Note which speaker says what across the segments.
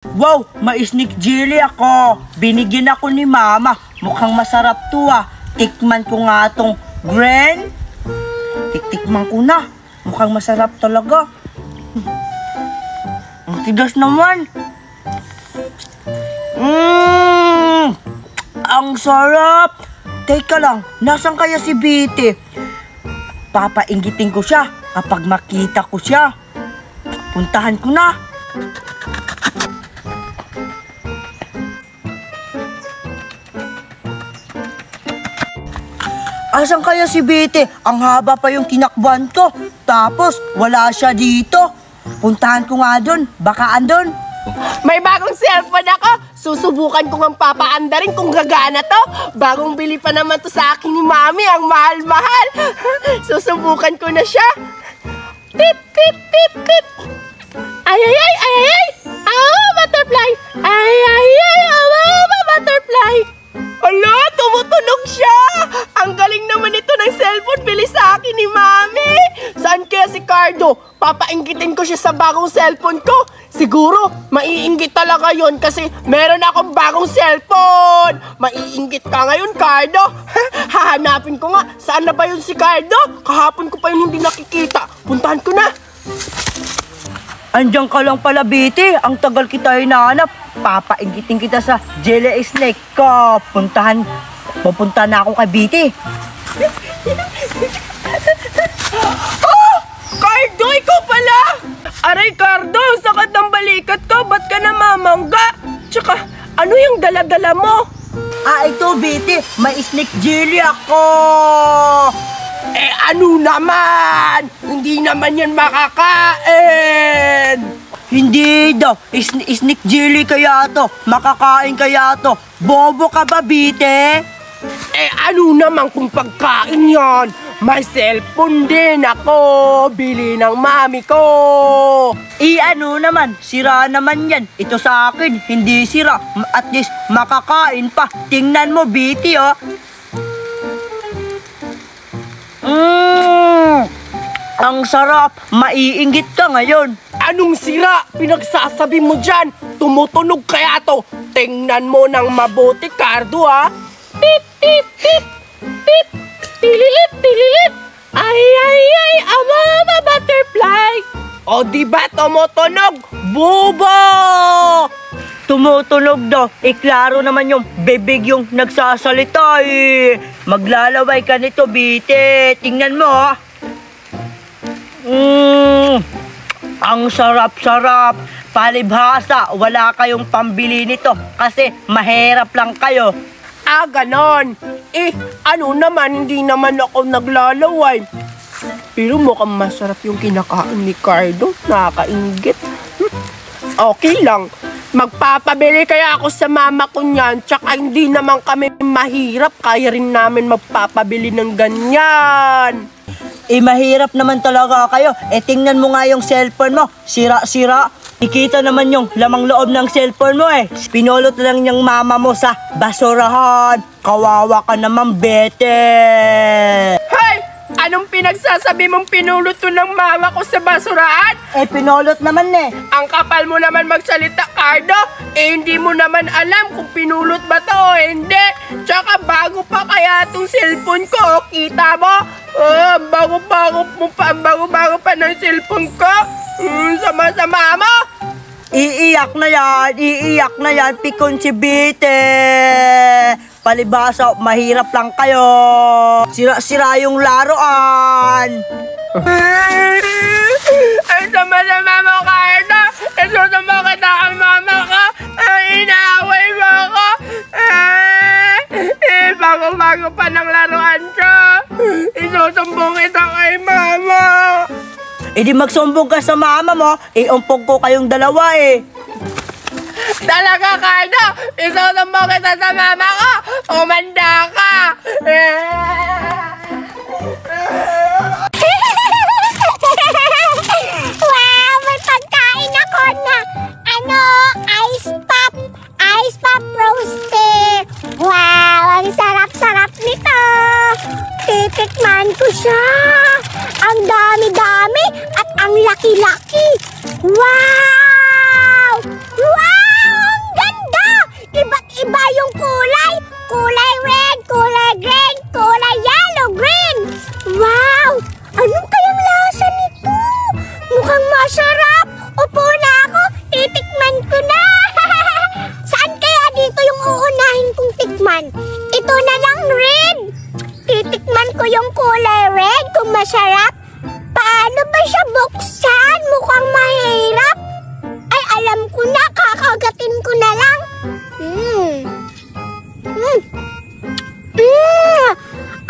Speaker 1: Wow, ma-sneak jelly ako. Binigyan ako ni mama. Mukhang masarap to ah. Tikman ko nga tong Gren. Tikman ko na. Mukhang masarap talaga. Ang tigas naman. Ang sarap. Teka lang, nasan kaya si Biti? Papainggitin ko siya kapag makita ko siya. Puntahan ko na. Asan kaya si Biti? Ang haba pa yung tinakbuhan ko. Tapos, wala siya dito. Puntahan ko nga doon. Baka andon.
Speaker 2: May bagong cellphone ako. Susubukan ko ng papaandarin kung gagana to. Bagong bili pa naman to sa akin ni Mami. Ang mahal-mahal. Susubukan ko na siya. Pip, pip, pip, pip. Ay, ay, ay, ay, ay. Butterfly. Ay, ay, ay, butterfly. Ala, tumutunog siya! Ang galing naman ito ng cellphone, bili sa akin ni Mami! Saan kaya si Cardo? Papainggitin ko siya sa bagong cellphone ko. Siguro, maiinggit talaga yon kasi meron akong bagong cellphone. Maiinggit ka ngayon, Cardo. Hahanapin ko nga, saan na ba yun si Cardo? Kahapon ko pa yun hindi nakikita. Puntahan ko na.
Speaker 1: Andiyan ka lang pala, Biti. Ang tagal kita hinahanap. Papainggitin kita sa jelly snake ko. Pupunta na ako kay Biti.
Speaker 2: Oh! Cardo, ikaw pala! Aray, Cardo, sakit ng balikat ko. Ba't ka namamangga? Tsaka, ano yung dala-dala mo?
Speaker 1: Ito, Biti. May snake jelly ako.
Speaker 2: Ano naman? Hindi naman yan makakain!
Speaker 1: Hindi daw. Snake jelly kaya to. Makakain kaya to. Bobo ka ba, Biti?
Speaker 2: Ano naman kung pagkain yan? May cellphone din ako. Bili ng mami ko.
Speaker 1: Ano naman? Sira naman yan. Ito sa akin, hindi sira. At least makakain pa. Tingnan mo, Biti, oh. Ang sarap. Maiinggit ka ngayon.
Speaker 2: Anong sira? Pinagsasabi mo dyan. Tumutunog kaya to. Tingnan mo ng mabuti, Cardo, ha? Pip, pip, pip. Pip. Tililit, tililit. Ay, ay, ay. Mama butterfly. O, diba tumutunog? Bubo!
Speaker 1: Tumutunog daw. Klaro naman yung bibig yung nagsasalita eh. Maglalaway ka nito, Biti. Tingnan mo, ha? Ang sarap-sarap. Palibhasa, wala kayong pambili nito kasi mahirap lang kayo.
Speaker 2: Ganon. Ano naman, hindi naman ako naglalaway. Pero mukhang masarap yung kinakain ni Cardo. Nakakaingit. Okay lang. Magpapabili kaya ako sa mama ko niyan. Tsaka hindi naman kami mahirap. Kaya rin namin magpapabili ng ganyan.
Speaker 1: Mahirap naman talaga kayo. Tingnan mo nga yung cellphone mo. Sira-sira. Ikita naman yung lamang loob ng cellphone mo eh. Pinulot lang niyang mama mo sa basurahan. Kawawa ka naman, Bete.
Speaker 2: Hey! Anong pinagsasabi mong pinulot to ng mama ko sa basurahan?
Speaker 1: Pinulot naman eh.
Speaker 2: Ang kapal mo naman magsalita, Cardo. Hindi mo naman alam kung pinulot ba to o hindi. Tsaka bago pa kaya itong cellphone ko. Kita mo? Bago-bago pa ng cellphone ko. Sama-sama mo.
Speaker 1: Iiyak na yan, pikon si Bite. Palibasa, mahirap lang kayo. Sira-sira yung laruan.
Speaker 2: Ay, sama-sama mo, Cardo. Isusama kita ang mama ko. Inaaway mo ako. Bago-bago pa ng laruan ko. Isusumbong kita kay mama.
Speaker 1: Di magsumbong ka sa mama mo, umpog ko kayong dalawa eh.
Speaker 2: Talaga, Cardo? Isusumbong kita sa mama ko. Umanda ka.
Speaker 3: Wow, may pagkain ako na ice pop roasted. Wow, ang sarap-sarap nito. Titikman ko siya. Ang dami-dami at ang laki-laki. Wow! Wow! ko na! Saan kaya dito yung uunahin kong tikman? Ito na lang, red! Titikman ko yung kulay red kung masarap. Paano ba siya buksan? Mukhang mahirap. Ay, alam ko na, kakagatin ko na lang.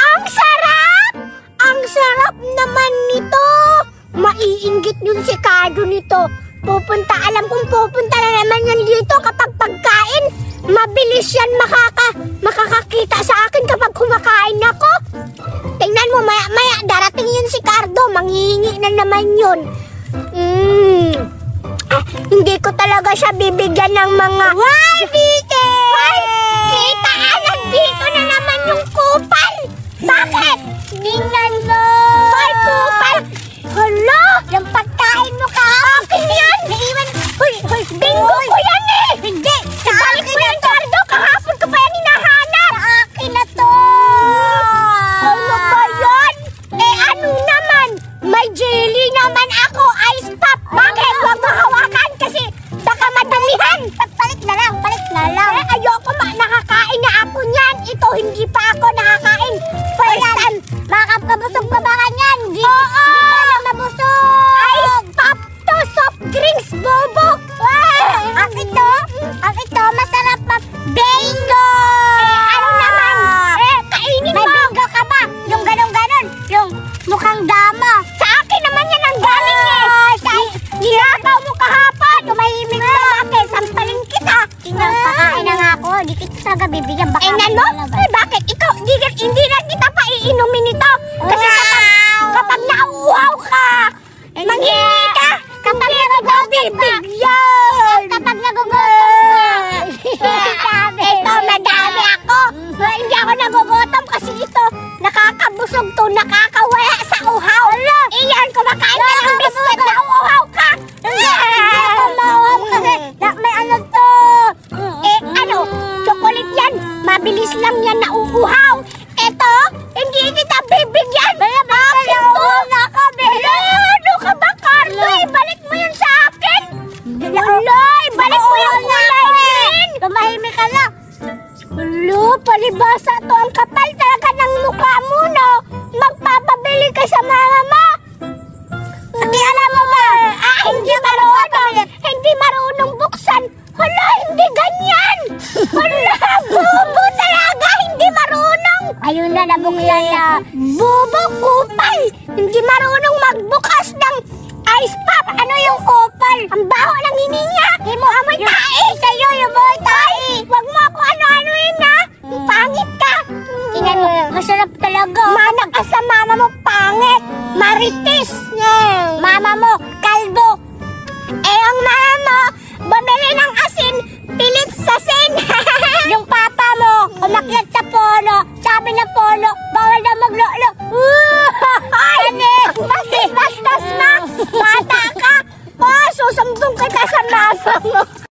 Speaker 3: Ang sarap! Ang sarap naman nito. Maiinggit yung si Cardo nito. Alam kong pupunta na naman yan dito kapag pagkain. Mabilis yan makakakita sa akin kapag kumakain ako. Tingnan mo, maya darating yun si Cardo. Manghihingi na naman yun. Hindi ko talaga siya bibigyan ng mga... Why, Dike? Why? Kita, nandito na naman yung kupal. Bakit? Tingnan mo. Why, kupal? Hala, yung pagkain mo ka. Akin yan. Naiwan. Hoy, bingo ko yan eh. Hindi. Ibalik mo yan, Cardo. Kahapon ko pa yan hinahanap. Sa akin na to. Ano ba yan? Eh, ano naman? May jelly naman ako. Ice pop. Bakit? Huwag mahawakan kasi baka madumihan. Palit na lang. Eh, ayoko nakakain na ako niyan. Ito, hindi pa ako nakakain. First time. Makakabusog pa ba kanyan? Oo. Ice pop to, soft drinks, bobo. Ang ito, masarap pa. Bingo! Ano naman? Kainin mo. May bingo ka ba? Yung ganon, yung mukhang dama. Sa akin naman yan ang galing nilakaw mo kahapon. Tumahimik ka bakit? Sampalin kita. Pakain na nga ako. Di kita talaga bibigyan. Tingnan mo? Bakit? Ikaw, hindi na kita pa iinumin ito. Kasi kapag nauuhaw ka, manghingi ka. Kapag bibigyan. Kapag nagugutom ka. Ito, madami ako. Hindi ako nagugutom kasi ito, nakakabusog to, nakakawala sa uhaw. Iyan, kumakain ka ng biscuit na uuhaw ka. May ano to? Chocolate yan. Mabilis lang yan na uuhaw. Ito, hindi kita bibigyan. Akin to. Ano ka ba, Carlo? Ibalik mo yun sa akin. Ibalik mo yung kulay green. Tumahimik ka lang. Palibasa to. Ang kapal talaga ng mukha mo, no? Magpapabili ka sa mama mo. Hindi alam mo ba? Hindi marunong buksan. Hala, hindi ganyan. Hala, bobo talaga. Hindi marunong. Ayun na, nabuksan na. Bobo, kupal. Hindi marunong magbukas ng ice pop. Ano yung kupal? Ang baho ng hininga. Hindi mo amoy tae. Sa'yo yung amoy tae. Huwag mo ako ano-anoin na. Pangit ka. Tingnan mo, masarap talaga. Mana ka sa mama mo, pangit. Marites.